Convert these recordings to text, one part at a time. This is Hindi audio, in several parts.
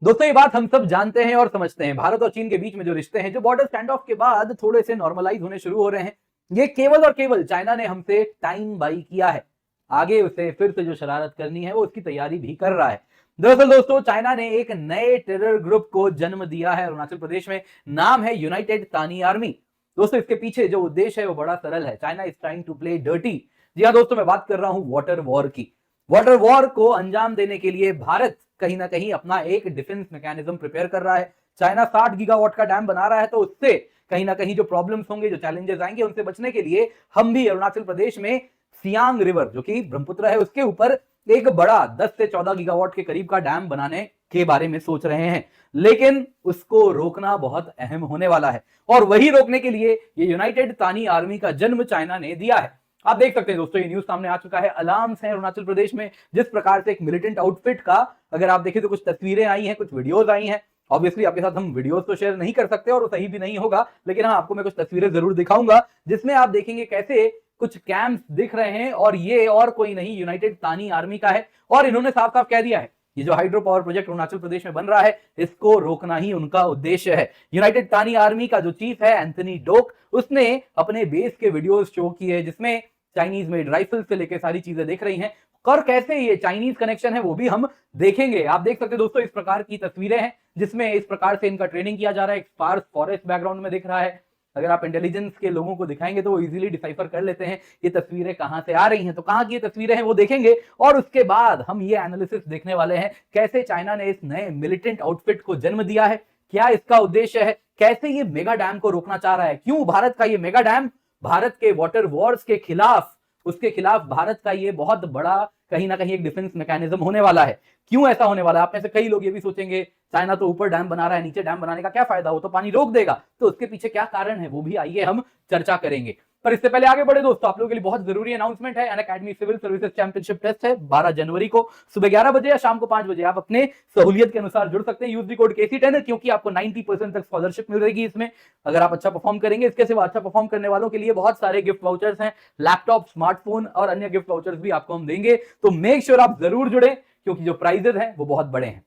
दोस्तों ये बात हम सब जानते हैं और समझते हैं, भारत और चीन के बीच में जो रिश्ते हैं, जो बॉर्डर स्टैंड ऑफ के बाद थोड़े से नॉर्मलाइज होने शुरू हो रहे हैं, ये केवल और केवल चाइना ने हमसे टाइम बाई किया है। आगे उसे फिर से जो शरारत करनी है वो उसकी तैयारी भी कर रहा है। दरअसल दोस्तों चाइना ने एक नए टेरर ग्रुप को जन्म दिया है अरुणाचल प्रदेश में। नाम है यूनाइटेड तानी आर्मी। दोस्तों इसके पीछे जो उद्देश्य है वो बड़ा सरल है। China is trying to play dirty. जी हाँ दोस्तों, मैं बात कर रहा हूं वाटर वॉर की। वाटर वॉर को अंजाम देने के लिए भारत कहीं ना कहीं अपना एक डिफेंस मैकेनिज्म प्रिपेयर कर रहा है। चाइना 60 गीगावाट का डैम बना रहा है, तो उससे कहीं ना कहीं जो प्रॉब्लम्स होंगे, जो चैलेंजेस आएंगे, उनसे बचने के लिए हम भी अरुणाचल प्रदेश में सियांग रिवर, जो कि ब्रह्मपुत्र है, उसके ऊपर एक बड़ा 10 से 14 गीगावाट के करीब का डैम बनाने के बारे में सोच रहे हैं। लेकिन उसको रोकना बहुत अहम होने वाला है, और वही रोकने के लिए ये यूनाइटेड तानी आर्मी का जन्म चाइना ने दिया है। आप देख सकते हैं दोस्तों, ये न्यूज सामने आ चुका है। अलार्म्स हैं अरुणाचल प्रदेश में। जिस प्रकार से एक मिलिटेंट आउटफिट का अगर आप देखें तो कुछ तस्वीरें आई हैं, कुछ वीडियोस आई हैं। ऑब्वियसली आपके साथ हम वीडियोस तो शेयर नहीं कर सकते और वो सही भी नहीं होगा, लेकिन हाँ, आपको मैं कुछ तस्वीरें जरूर दिखाऊंगा जिसमें आप देखेंगे कैसे कुछ कैंप्स दिख रहे हैं, और ये और कोई नहीं, यूनाइटेड तानी आर्मी का है। और इन्होंने साफ साफ कह दिया है, ये जो hydro power project Arunachal Pradesh में बन रहा है, इसको रोकना ही उनका उद्देश्य है। यूनाइटेड तानी आर्मी का जो चीफ है एंथनी डोक, उसने अपने बेस के वीडियोस शो किए जिसमें चाइनीज मेड राइफल से लेकर सारी चीजें देख रही हैं। और कैसे ये चाइनीज कनेक्शन है वो भी हम देखेंगे। आप देख सकते हैं दोस्तों, इस प्रकार की तस्वीरें हैं जिसमें इस प्रकार से इनका ट्रेनिंग किया जा रहा है। एक स्पार्स फॉरेस्ट बैकग्राउंड में दिख रहा है। अगर आप इंटेलिजेंस के लोगों को दिखाएंगे तो वो इजीली डिसाइफर कर लेते हैं ये तस्वीरें कहां से आ रही हैं। तो कहां की ये तस्वीरें हैं वो देखेंगे, और उसके बाद हम ये एनालिसिस देखने वाले हैं कैसे चाइना ने इस नए मिलिटेंट आउटफिट को जन्म दिया है, क्या इसका उद्देश्य है, कैसे ये मेगा डैम को रोकना चाह रहा है, क्यों भारत का ये मेगा डैम भारत के वाटर वॉर्स के खिलाफ, उसके खिलाफ भारत का ये बहुत बड़ा कहीं ना कहीं एक डिफेंस मैकेनिज्म होने वाला है। क्यों ऐसा होने वाला है? आप में से कई लोग ये भी सोचेंगे चाइना तो ऊपर डैम बना रहा है, नीचे डैम बनाने का क्या फायदा, वो तो पानी रोक देगा। तो उसके पीछे क्या कारण है वो भी आइए हम चर्चा करेंगे। पर इससे पहले आगे बढ़े दोस्तों, आप लोगों के लिए बहुत जरूरी अनाउंसमेंट है। Unacademy civil services championship test है 12 जनवरी को सुबह 11 बजे या शाम को 5 बजे। आप अपने सहूलियत के अनुसार जुड़ सकते हैं। यूज दी कोड KC10 क्योंकि आपको 90% तक स्कॉलरशिप मिलेगी इसमें, अगर आप अच्छा परफॉर्म करेंगे। इसके सिवा अच्छा परफॉर्म करने वालों के लिए बहुत सारे गिफ्ट वाउचर्स हैं, लैपटॉप, स्मार्टफोन और अन्य गिफ्ट वाउचर्स भी आपको हम देंगे। तो मेक श्योर आप जरूर जुड़े, क्योंकि जो प्राइजेस हैं वो बहुत बड़े हैं।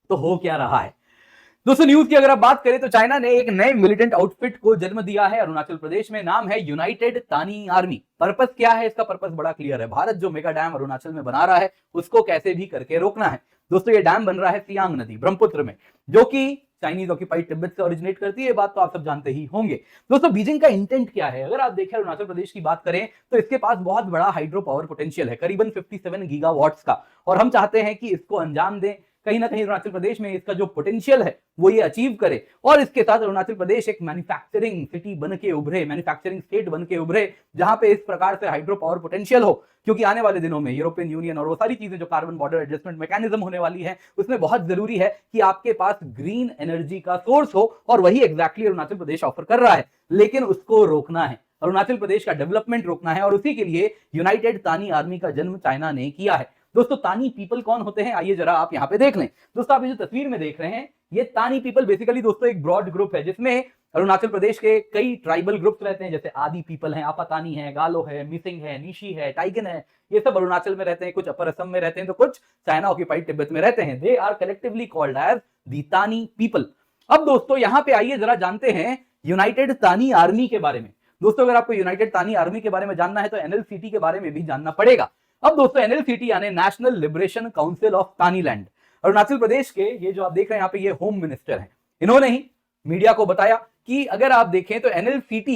तो हो क्या रहा है दोस्तों, न्यूज की अगर आप बात करें तो चाइना ने एक नए मिलिटेंट आउटफिट को जन्म दिया है अरुणाचल प्रदेश में। नाम है यूनाइटेड तानी आर्मी। पर्पस क्या है इसका? पर्पस बड़ा क्लियर है। भारत जो मेगा डैम अरुणाचल में बना रहा है उसको कैसे भी करके रोकना है। दोस्तों ये डैम बन रहा है सियांग नदी ब्रह्मपुत्र में, जो कि चाइनीज ऑक्यूपाइड तिब्बत से ओरिजिनेट करती है। ये बात तो आप सब जानते ही होंगे। दोस्तों बीजिंग का इंटेंट क्या है? अगर आप देखें अरुणाचल प्रदेश की बात करें तो इसके पास बहुत बड़ा हाइड्रो पावर पोटेंशियल है, करीबन 57 गीगावाट्स का, और हम चाहते हैं कि इसको अंजाम दें। कहीं ना कहीं अरुणाचल प्रदेश में इसका जो पोटेंशियल है वो ये अचीव करे, और इसके साथ अरुणाचल प्रदेश एक मैन्युफैक्चरिंग सिटी बन के उभरे, मैन्युफैक्चरिंग स्टेट बन के उभरे, जहां पे इस प्रकार से हाइड्रो पावर पोटेंशियल हो। क्योंकि आने वाले दिनों में यूरोपियन यूनियन और वो सारी चीजें जो कार्बन बॉर्डर एडजस्टमेंट मैकेनिज्म होने वाली है, उसमें बहुत जरूरी है कि आपके पास ग्रीन एनर्जी का सोर्स हो, और वही एग्जैक्टली अरुणाचल प्रदेश ऑफर कर रहा है। लेकिन उसको रोकना है, अरुणाचल प्रदेश का डेवलपमेंट रोकना है, और उसी के लिए यूनाइटेड तानी आर्मी का जन्म चाइना ने किया है। दोस्तों तानी पीपल कौन होते हैं, आइए जरा आप यहां पे देख लें। दोस्तों आप ये जो तस्वीर में देख रहे हैं, ये तानी पीपल बेसिकली दोस्तों एक ब्रॉड ग्रुप है जिसमें अरुणाचल प्रदेश के कई ट्राइबल ग्रुप्स रहते हैं, जैसे आदि पीपल है, आपातानी है, गालो है, मिसिंग है, निशी है, टाइगन है। ये सब अरुणाचल में रहते हैं, कुछ अपर असम में रहते हैं, तो कुछ चाइना ऑक्यूपाइड तिब्बत में रहते हैं। They are collectively called as the Tani people. अब दोस्तों यहां पे आइए जरा जानते हैं यूनाइटेड तानी आर्मी के बारे में। दोस्तों अगर आपको यूनाइटेड तानी आर्मी के बारे में जानना है तो NLCT के बारे में भी जानना पड़ेगा। अब दोस्तों NLCT यानी national liberation council of Taniland, Arunachal Pradesh के ये जो आप देख रहे हैं यहाँ पे, ये होम मिनिस्टर हैं। इन्होंने ही मीडिया को बताया कि अगर आप देखें तो NLCT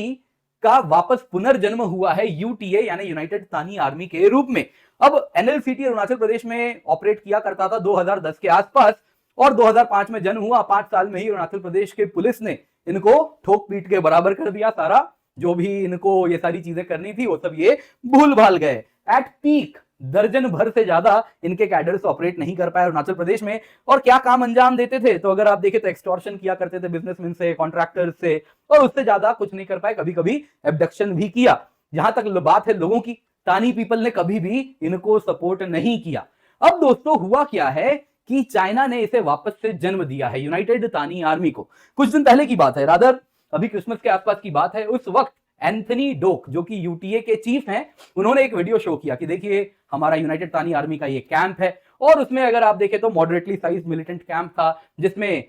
का वापस पुनर्जन्म हुआ है UTA यानी यूनाइटेड तानी आर्मी के रूप में। अब NLCT अरुणाचल प्रदेश में ऑपरेट किया करता था 2010 के आसपास, और 2005 में जन्म हुआ। 5 साल में ही अरुणाचल प्रदेश के पुलिस ने इनको ठोक पीट के बराबर कर दिया। सारा जो भी इनको ये सारी चीजें करनी थी वो सब ये भूल भाल गए। एट पीक दर्जन भर से ज्यादा इनके कैडर्स ऑपरेट नहीं कर पाए अरुणाचल प्रदेश में। और क्या काम अंजाम देते थे? तो अगर आप देखें तो एक्सटॉर्शन किया करते थे बिजनेसमैन से, कॉन्ट्रैक्टर्स से, और उससे ज्यादा कुछ नहीं कर पाए। कभी कभी एब्डक्शन भी किया। जहां तक बात है लोगों की, तानी पीपल ने कभी भी इनको सपोर्ट नहीं किया। अब दोस्तों हुआ क्या है कि चाइना ने इसे वापस से जन्म दिया है, यूनाइटेड तानी आर्मी को। कुछ दिन पहले की बात है, रादर अभी क्रिसमस के आसपास की बात है। उस वक्त एंथनी डोक जो कि UTA के चीफ हैं, उन्होंने एक वीडियो शो किया कि देखिए हमारा यूनाइटेड तानी आर्मी का ये कैंप है, और उसमें अगर आप देखें तो मॉडरेटली साइज मिलिटेंट कैंप था, जिसमें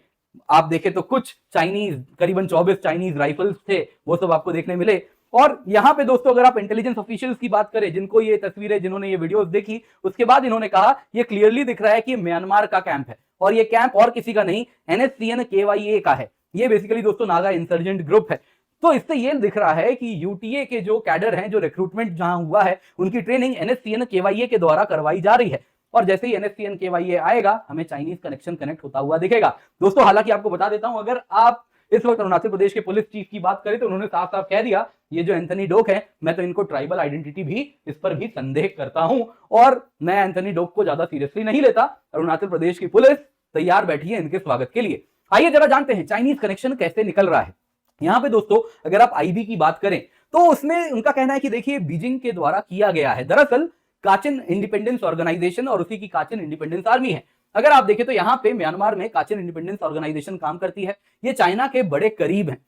आप देखें तो कुछ चाइनीज, करीबन 24 चाइनीज राइफल्स थे, वो सब आपको देखने मिले। और यहां पे दोस्तों अगर आप इंटेलिजेंस ऑफिशियल्स की बात करें, जिनको ये तस्वीरें, जिन्होंने ये वीडियोस देखी, उसके बाद इन्होंने कहा ये क्लियरली दिख रहा है कि म्यांमार का कैंप है और ये कैंप और किसी का नहीं, NSCN KYA का है। ये बेसिकली दोस्तों नागा इंसर्जेंट ग्रुप है। तो इससे ये दिख रहा है कि यूटीए के जो कैडर हैं, जो रिक्रूटमेंट जहां हुआ है, उनकी ट्रेनिंग NSCN KYA के द्वारा करवाई जा रही है। और जैसे ही NSCN KYA आएगा, हमें चाइनीज कनेक्शन कनेक्ट होता हुआ दिखेगा। दोस्तों हालांकि आपको बता देता हूं, अगर आप इस वक्त अरुणाचल प्रदेश के पुलिस चीफ की बात करें तो उन्होंने साफ साफ कह दिया, ये जो एंथनी डोक है, मैं तो इनको ट्राइबल आइडेंटिटी भी, इस पर भी संदेह करता हूं और मैं एंथनी डोक को ज्यादा सीरियसली नहीं लेता। अरुणाचल प्रदेश की पुलिस तैयार बैठी है इनके स्वागत के लिए। आइए जरा जानते हैं चाइनीज कनेक्शन कैसे निकल रहा है। यहां पे दोस्तों अगर आप IB की बात करें तो उसमें उनका कहना है कि देखिए बीजिंग के द्वारा किया गया है। दरअसल काचिन इंडिपेंडेंस ऑर्गेनाइजेशन और उसी की काचिन इंडिपेंडेंस आर्मी है। अगर आप देखें तो यहां पे म्यांमार में काचिन इंडिपेंडेंस ऑर्गेनाइजेशन काम करती है, ये चाइना के बड़े करीब हैं।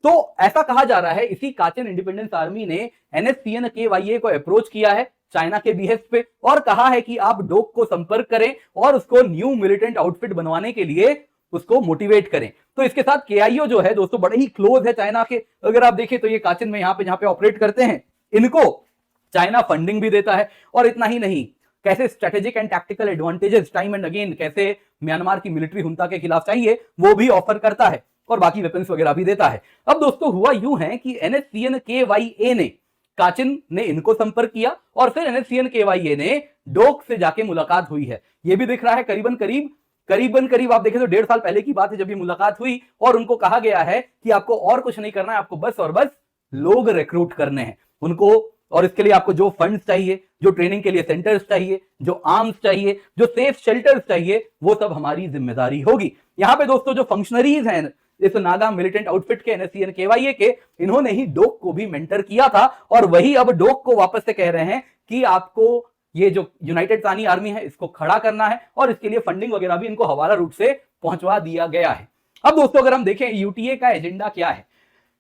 तो ऐसा कहा जा रहा है इसी काचिन इंडिपेंडेंस आर्मी ने NSCN KYA को अप्रोच किया है चाइना के बिहेस्ट पे और कहा है कि आप डोक को संपर्क करें और उसको न्यू मिलिटेंट आउटफिट बनवाने के लिए उसको मोटिवेट करें। तो इसके साथ KIO जो है दोस्तों बड़े ही क्लोज है चाइना के। अगर आप देखें तो ये काचिन में यहां पे ऑपरेट करते हैं, इनको चाइना फंडिंग भी देता है। और इतना ही नहीं, कैसे strategic and tactical advantages time and again कैसे म्यांमार की मिलिट्री हुंता के खिलाफ चाहिए, वो भी ऑफर करता है और बाकी वेपन्स वगैरह भी देता है। अब दोस्तों हुआ यूं है कि NSCN KYA ने, काचिन ने इनको संपर्क किया और फिर NSCN KYA ने डोक से जाके मुलाकात हुई है। ये भी दिख रहा है करीबन करीब आप देखें तो 1.5 साल पहले की बात है जब ये मुलाकात हुई और उनको कहा गया है कि आपको और कुछ नहीं करना है, आपको बस और बस लोग रिक्रूट करने हैं उनको, और इसके लिए आपको जो फंड्स चाहिए, जो ट्रेनिंग के लिए सेंटर्स चाहिए, जो आर्म्स चाहिए, जो सेफ शेल्टर्स चाहिए, वो सब हमारी जिम्मेदारी होगी। यहां पे दोस्तों जो फंक्शनरीज हैं इस नागा मिलिटेंट आउटफिट के NSCN KYA के, इन्होंने ही डोक को भी मेंटर किया था और वही अब डोक को वापस से कह रहे हैं कि आपको ये जो यूनाइटेड तानी आर्मी है इसको खड़ा करना है और इसके लिए फंडिंग वगैरह भी इनको हवाला रूट से पहुंचवा दिया गया है। अब दोस्तों अगर हम देखें यूटीए का एजेंडा क्या है,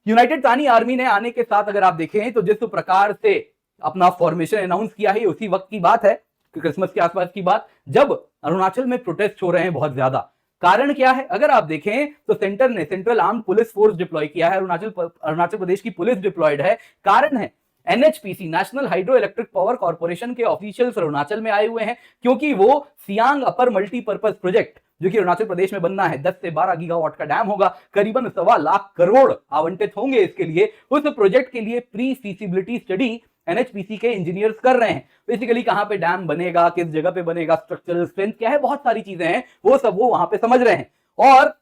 यूनाइटेड तानी आर्मी ने आने के साथ अगर आप देखें तो जिस प्रकार से अपना फॉर्मेशन अनाउंस किया है, उसी वक्त की बात है, क्रिसमस के आसपास की बात, जब अरुणाचल में प्रोटेस्ट हो रहे हैं बहुत ज्यादा। कारण क्या है, अगर आप देखें तो सेंटर ने central armed police force deploy किया है, अरुणाचल प्रदेश की पुलिस डिप्लॉयड है। कारण है NHPC national hydro electric power corporation के ऑफिशियल्स अरुणाचल में आए हुए हैं, क्योंकि वो सियांग अपर मल्टीपर्पज प्रोजेक्ट जो कि अरुणाचल प्रदेश में बनना है, 10 से 12 गीगावाट का डैम होगा, करीबन 1.25 लाख करोड़ आवंटित होंगे इसके लिए। उस प्रोजेक्ट के लिए प्री फीसिबिलिटी स्टडी NHPC के इंजीनियर्स कर रहे हैं। बेसिकली कहां पे डैम बनेगा, किस जगह पे बनेगा, स्ट्रक्चरल स्ट्रेंथ क्या है, बहुत सारी चीजें हैं, वो सब वो वहां पे समझ रहे हैं। और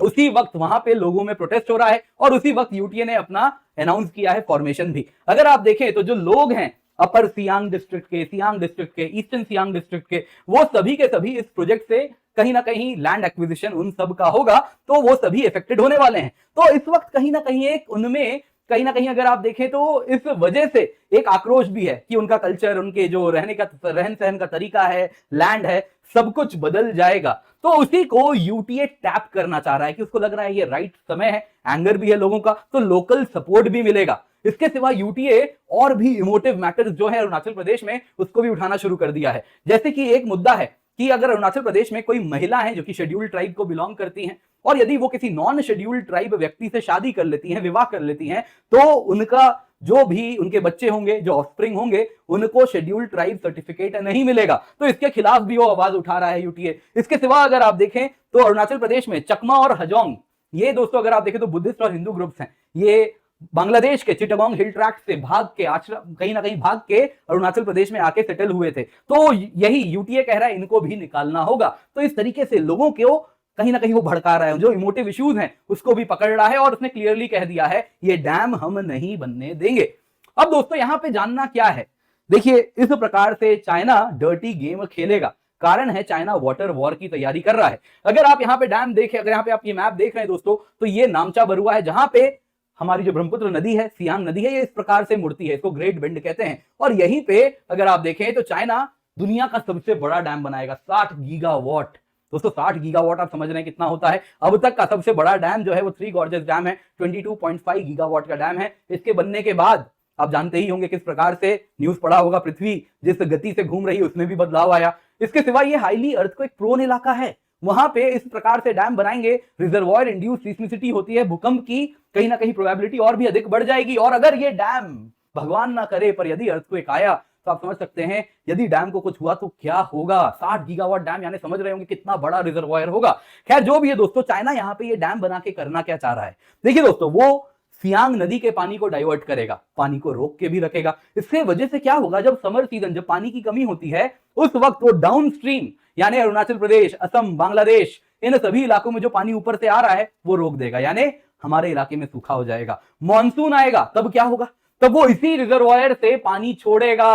उसी वक्त वहां पे लोगों में प्रोटेस्ट हो रहा है और उसी वक्त यूटीए ने अपना अनाउंस किया है फॉर्मेशन भी। अगर आप देखें तो जो लोग हैं अपर सियांग डिस्ट्रिक्ट के, सियांग डिस्ट्रिक्ट के, ईस्टर्न सियांग डिस्ट्रिक्ट के, वो सभी के सभी इस प्रोजेक्ट से कहीं ना कहीं लैंड एक्विजिशन उन सब का होगा, तो वो सभी इफेक्टेड होने वाले हैं। तो इस वक्त कहीं ना कहीं एक उनमें कहीं ना कहीं अगर आप देखें तो इस वजह से एक आक्रोश भी है कि उनका कल्चर, उनके जो रहने का रहन सहन का तरीका है, लैंड है, सब कुछ बदल जाएगा। तो उसी को यूटीए टैप करना चाह रहा है कि उसको लग रहा है ये राइट समय है, एंगर भी है लोगों का, तो लोकल सपोर्ट भी मिलेगा। इसके सिवा यूटीए और भी इमोटिव मैटर्स जो है अरुणाचल प्रदेश में, उसको भी उठाना शुरू कर दिया है। जैसे कि एक मुद्दा है कि अगर अरुणाचल प्रदेश में कोई महिला है जो कि शेड्यूल्ड ट्राइब को बिलोंग करती हैं और यदि वो किसी नॉन शेड्यूल्ड ट्राइब व्यक्ति से शादी कर लेती हैं, विवाह कर लेती हैं, तो उनका जो भी उनके बच्चे होंगे, जो ऑफस्प्रिंग होंगे, उनको शेड्यूल्ड ट्राइब सर्टिफिकेट नहीं मिलेगा। तो इसके खिलाफ भी वो आवाज उठा रहा है यूटीए। इसके सिवा अगर आप देखें तो अरुणाचल प्रदेश में चकमा और हजोंग, ये दोस्तों अगर आप देखें तो बुद्धिस्ट और हिंदू ग्रुप्स हैं, ये बांग्लादेश के चिटागोंग हिल ट्रैक्ट से भाग के, आश्रम कहीं ना कहीं भाग के अरुणाचल प्रदेश में आके सेटल हुए थे। तो यही यूटीए कह रहा है इनको भी निकालना होगा। तो इस तरीके से लोगों को कहीं ना कहीं वो भड़का रहा है, जो इमोटिव इश्यूज हैं उसको भी पकड़ रहा है और उसने क्लियरली कह दिया है ये डैम हम नहीं बनने देंगे। अब दोस्तों यहां पे जानना क्या है, देखिए इस प्रकार से चाइना डर्टी गेम खेलेगा। कारण है चाइना वाटर वॉर की तैयारी कर रहा है। अगर आप यहाँ पे डैम देखें, अगर यहाँ पे आप ये मैप देख रहे हैं दोस्तों, तो ये नामचा बरुआ है जहां पे हमारी जो ब्रह्मपुत्र नदी है, सियांग नदी है, ये इस प्रकार से मुड़ती है, इसको ग्रेट बेंड कहते हैं। और यहीं पे अगर आप देखें तो चाइना दुनिया का सबसे बड़ा डैम बनाएगा, 60 गीगावाट। दोस्तों 60 गीगावाट आप समझ रहे हैं कितना होता है। अब तक का सबसे बड़ा डैम जो है वो थ्री गॉर्जेस डैम है, 22.5 गीगावाट का डैम है। इसके बनने के बाद आप जानते ही होंगे किस प्रकार से न्यूज पढ़ा होगा, पृथ्वी जिस गति से घूम रही है उसमें भी बदलाव आया। इसके सिवा ये हाईली अर्थक्वेक प्रोन इलाका है, वहां पे इस प्रकार से डैम बनाएंगे, रिजर्वॉयर इंड्यूस सीस्मिसिटी होती है, भूकंप की कहीं ना कहीं प्रोबेबिलिटी और भी अधिक बढ़ जाएगी। और अगर ये डैम, भगवान ना करे, पर यदि अर्थक्वेक आया तो आप समझ सकते हैं यदि डैम को कुछ हुआ तो क्या होगा। 60 गीगावाट डैम, यानी समझ रहे होंगे कितना बड़ा रिजर्वॉयर होगा। खैर जो भी है दोस्तों, चाइना यहां पे ये डैम बना के करना क्या चाह रहा है? देखिए दोस्तों, वो सियांग नदी के पानी को डाइवर्ट करेगा, पानी को रोक के भी रखेगा। इससे वजह से क्या होगा, जब समर सीजन, जब पानी की कमी होती है, उस वक्त वो डाउन स्ट्रीम यानी अरुणाचल प्रदेश, असम, बांग्लादेश, इन सभी इलाकों में जो पानी ऊपर से आ रहा है वो रोक देगा, यानी हमारे इलाके में सूखा हो जाएगा। मॉनसून आएगा तब क्या होगा, तब वो इसी रिजर्वॉयर से पानी छोड़ेगा,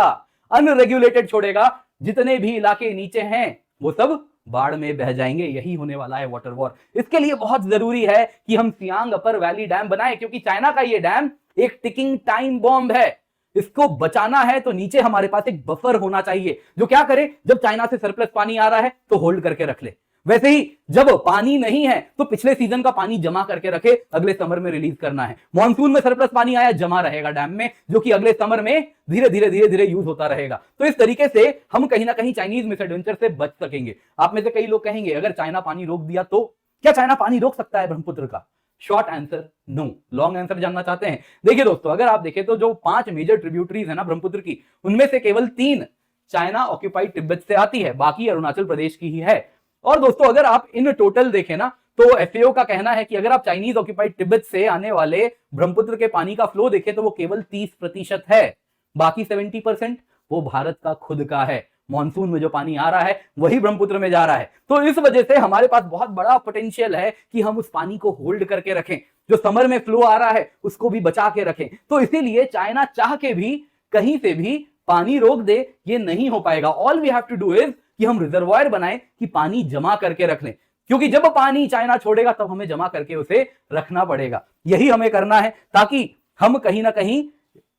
अनरेगुलेटेड छोड़ेगा। जितने भी इलाके नीचे हैं वो सब बाढ़ में बह जाएंगे। यही होने वाला है वाटर वॉर। इसके लिए बहुत जरूरी है कि हम सियांग अपर वैली डैम बनाएं, क्योंकि चाइना का ये डैम एक टिकिंग टाइम बॉम्ब है। इसको बचाना है तो नीचे हमारे पास एक बफर होना चाहिए जो क्या करे, जब चाइना से सरप्लस पानी आ रहा है तो होल्ड करके रख ले। वैसे ही जब पानी नहीं है तो पिछले सीजन का पानी जमा करके रखे, अगले समर में रिलीज करना है। मॉनसून में सरप्लस पानी आया, जमा रहेगा डैम में, जो कि अगले समर में धीरे धीरे यूज होता रहेगा। तो इस तरीके से हम कहीं ना कहीं चाइनीज मिसएडवेंचर से बच सकेंगे। आप में से कई लोग कहेंगे अगर चाइना पानी रोक दिया तो क्या चाइना पानी रोक सकता है ब्रह्मपुत्र का? Short answer no. Long answer जानना चाहते हैं? देखिए दोस्तों, अगर आप देखें तो जो 5 मेजर ट्रिब्यूटरीज है ना ब्रह्मपुत्र की, उनमें से केवल 3 चाइना ऑक्यूपाइड तिब्बत से आती है, बाकी अरुणाचल प्रदेश की ही है। और दोस्तों अगर आप इन टोटल देखें ना, तो एफएओ का कहना है कि अगर आप चाइनीज ऑक्यूपाइड तिब्बत से आने वाले ब्रह्मपुत्र के पानी का फ्लो देखें तो वो केवल 30% है, बाकी 70% वो भारत का खुद का है। मॉनसून में जो पानी आ रहा है वही ब्रह्मपुत्र में जा रहा है। तो इस वजह से हमारे पास बहुत बड़ा पोटेंशियल है कि हम उस पानी को होल्ड करके रखें, जो समर में फ्लो आ रहा है उसको भी बचा के रखें। तो इसीलिए चाइना चाह के भी कहीं से भी पानी रोक दे, ये नहीं हो पाएगा। All we have to do is कि हम रिजर्वॉयर बनाएं कि पानी जमा करके रख लें, क्योंकि जब पानी चाइना छोड़ेगा तब हमें जमा करके उसे रखना पड़ेगा। यही हमें करना है ताकि हम कहीं ना कहीं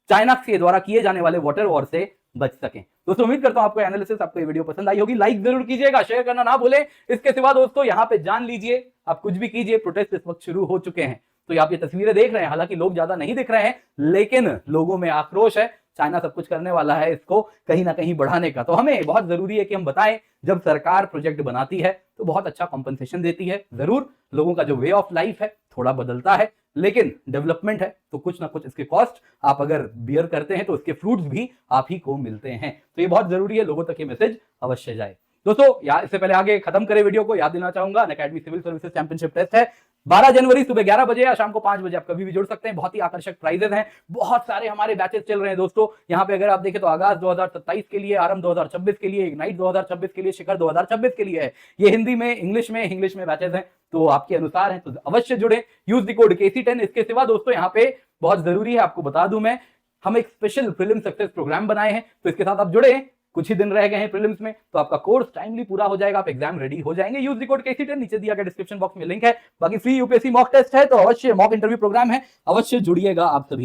चाइना के द्वारा किए जाने वाले वाटर वॉर से बच सकें। दोस्तों उम्मीद करता हूं आपको एनालिसिस, आपको ये वीडियो पसंद आई होगी। लाइक जरूर कीजिएगा, शेयर करना ना भूलें। इसके सिवा दोस्तों यहां पे जान लीजिए, आप कुछ भी कीजिए, प्रोटेस्ट इस वक्त शुरू हो चुके हैं। तो आप ये तस्वीरें देख रहे हैं, हालांकि लोग ज्यादा नहीं दिख रहे हैं, लेकिन लोगों में आक्रोश है। चाइना सब कुछ करने वाला है इसको कहीं ना कहीं बढ़ाने का। तो हमें बहुत जरूरी है कि हम बताएं, जब सरकार प्रोजेक्ट बनाती है तो बहुत अच्छा कॉम्पनसेशन देती है। जरूर लोगों का जो वे ऑफ लाइफ है थोड़ा बदलता है, लेकिन डेवलपमेंट है तो कुछ ना कुछ इसके कॉस्ट आप अगर बियर करते हैं तो उसके फ्रूट्स भी आप ही को मिलते हैं। तो ये बहुत जरूरी है, लोगों तक ये मैसेज अवश्य जाए। दोस्तों इससे पहले आगे खत्म करें वीडियो को, याद देना चाहूंगा Unacademy civil services championship test है 12 जनवरी सुबह 11 बजे या शाम को 5 बजे, आप कभी भी जुड़ सकते हैं। बहुत ही आकर्षक प्राइजेस हैं, बहुत सारे हमारे बैचेस चल रहे हैं दोस्तों। यहाँ पे अगर आप देखें तो आगाज 2027 के लिए, आरंभ 2026 के लिए, इग्नाइट 2026 के लिए, शिखर 2026 के लिए है। ये हिंदी में, इंग्लिश में बैचेस हैं, तो आपके अनुसार हैं तो अवश्य जुड़े। Use the code KC10। इसके सिवा दोस्तों यहाँ पे बहुत जरूरी है, आपको बता दूं मैं, हम एक स्पेशल प्रीलिम सक्सेस प्रोग्राम बनाए हैं, तो इसके साथ आप जुड़े। कुछ ही दिन रह गए हैं प्रीलिम्स में, तो आपका कोर्स टाइमली पूरा हो जाएगा, आप एग्जाम रेडी हो जाएंगे। यूज द कोड KC10, नीचे दिया गया डिस्क्रिप्शन बॉक्स में लिंक है। बाकी फ्री यूपीएससी मॉक टेस्ट है, तो अवश्य मॉक इंटरव्यू प्रोग्राम है, अवश्य जुड़िएगा आप सभी।